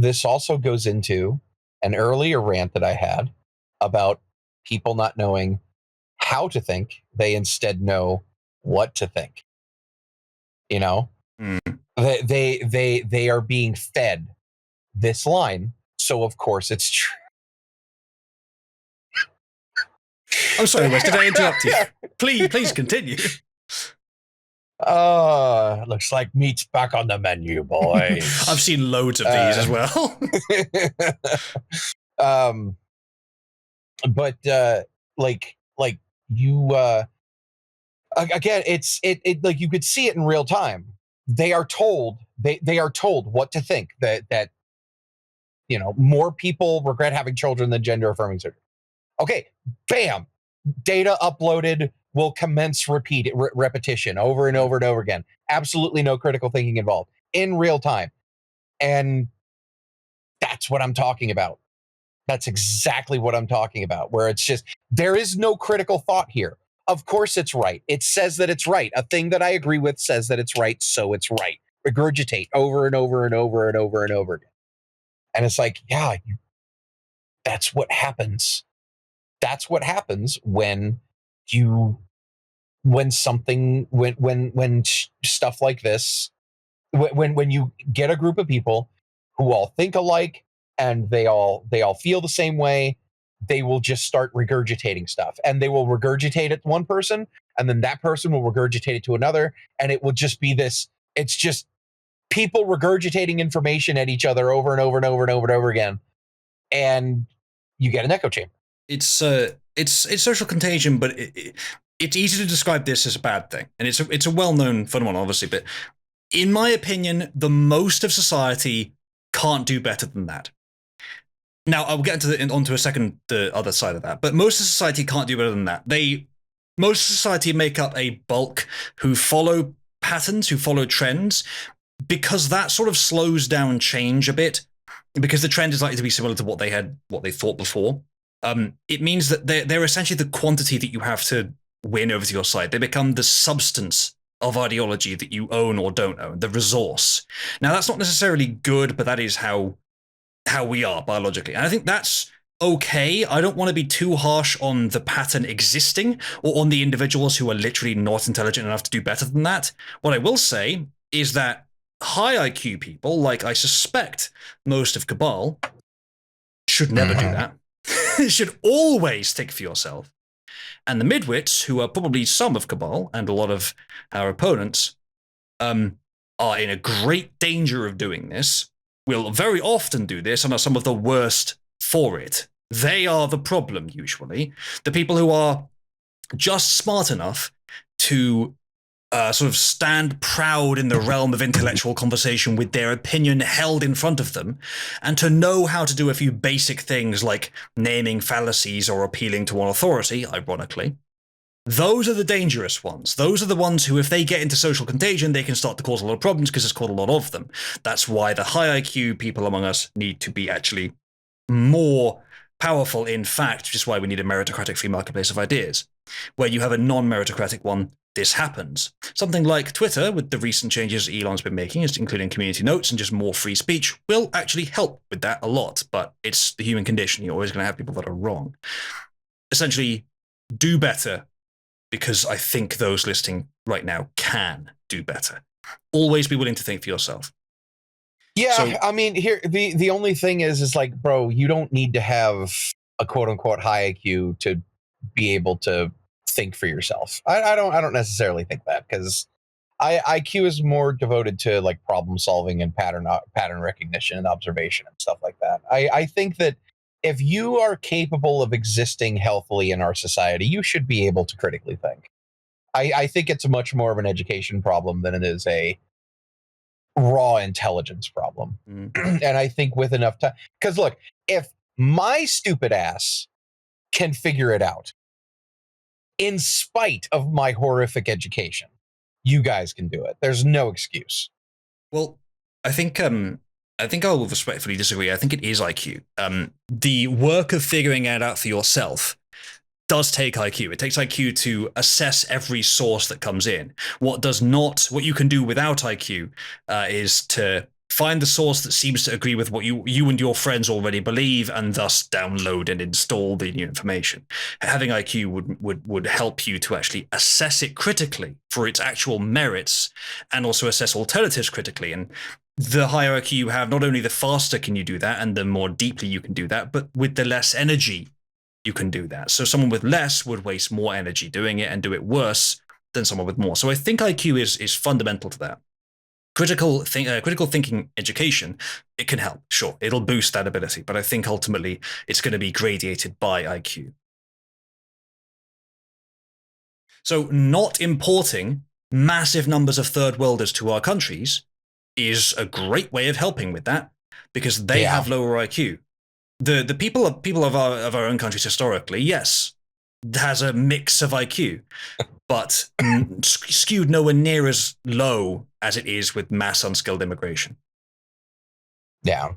this also goes into an earlier rant that I had about people not knowing how to think. They instead know what to think. You know, they are being fed this line, so of course it's true. I'm sorry, Wes, did I interrupt you? Please continue. Looks like meat's back on the menu, boys. I've seen loads of these as well. But like you again, it like you could see it in real time. They are told they are told what to think, that more people regret having children than gender affirming surgery. Okay, bam, data uploaded will commence repetition over and over and over again. Absolutely no critical thinking involved in real time. And that's what I'm talking about. That's exactly what I'm talking about, where it's just, there is no critical thought here. Of course it's right. It says that it's right. A thing that I agree with says that it's right, so it's right. Regurgitate over and over and over and over and over again. And it's like, yeah, that's what happens. That's what happens when stuff like this, when you get a group of people who all think alike and they all feel the same way, they will just start regurgitating stuff, and they will regurgitate it to one person, and then that person will regurgitate it to another, and it will just be this. It's just people regurgitating information at each other over and over and over and over and over again, and you get an echo chamber. It's social contagion, but it's easy to describe this as a bad thing, and it's a well-known phenomenon, obviously. But in my opinion, the most of society can't do better than that. Now, I'll get onto a second the other side of that, but most of society can't do better than that. Most of society make up a bulk who follow patterns, who follow trends, because that sort of slows down change a bit, because the trend is likely to be similar to what they thought before. It means that they're essentially the quantity that you have to win over to your side. They become the substance of ideology that you own or don't own, the resource. Now, that's not necessarily good, but that is how we are biologically. And I think that's okay. I don't want to be too harsh on the pattern existing or on the individuals who are literally not intelligent enough to do better than that. What I will say is that high IQ people, like I suspect most of Cabal, should never do that. Should always think for yourself. And the midwits, who are probably some of Cabal and a lot of our opponents, are in a great danger of doing this, will very often do this and are some of the worst for it. They are the problem, usually. The people who are just smart enough to sort of stand proud in the realm of intellectual conversation with their opinion held in front of them, and to know how to do a few basic things like naming fallacies or appealing to one authority, ironically. Those are the dangerous ones. Those are the ones who, if they get into social contagion, they can start to cause a lot of problems because there's quite a lot of them. That's why the high IQ people among us need to be actually more powerful, in fact, which is why we need a meritocratic free marketplace of ideas. Where you have a non-meritocratic one, this happens. Something like Twitter, with the recent changes Elon's been making, including community notes and just more free speech, will actually help with that a lot. But it's the human condition. You're always going to have people that are wrong. Essentially, do better, because I think those listening right now can do better. Always be willing to think for yourself. Yeah, so, I mean, here the only thing is like, bro, you don't need to have a quote unquote high IQ to be able to think for yourself. I don't necessarily think that, because IQ is more devoted to like problem solving and pattern recognition and observation and stuff like that. I think that if you are capable of existing healthily in our society, you should be able to critically think. I think it's much more of an education problem than it is a raw intelligence problem. And I think with enough time, because look, if my stupid ass can figure it out, in spite of my horrific education, you guys can do it. There's no excuse. Well, I think I'll respectfully disagree. I think it is IQ. The work of figuring it out for yourself does take IQ. It takes IQ to assess every source that comes in. What you can do without IQ is to find the source that seems to agree with what you and your friends already believe, and thus download and install the new information. Having IQ would help you to actually assess it critically for its actual merits, and also assess alternatives critically. And the higher IQ you have, not only the faster can you do that, and the more deeply you can do that, but with the less energy you can do that. So someone with less would waste more energy doing it and do it worse than someone with more. So I think IQ is fundamental to that. Critical thinking education, it can help, sure. It'll boost that ability, but I think ultimately it's going to be gradiated by IQ. So not importing massive numbers of third worlders to our countries is a great way of helping with that, because they have lower IQ. The people of our own countries historically, yes, has a mix of IQ, but skewed nowhere near as low as it is with mass unskilled immigration. Yeah.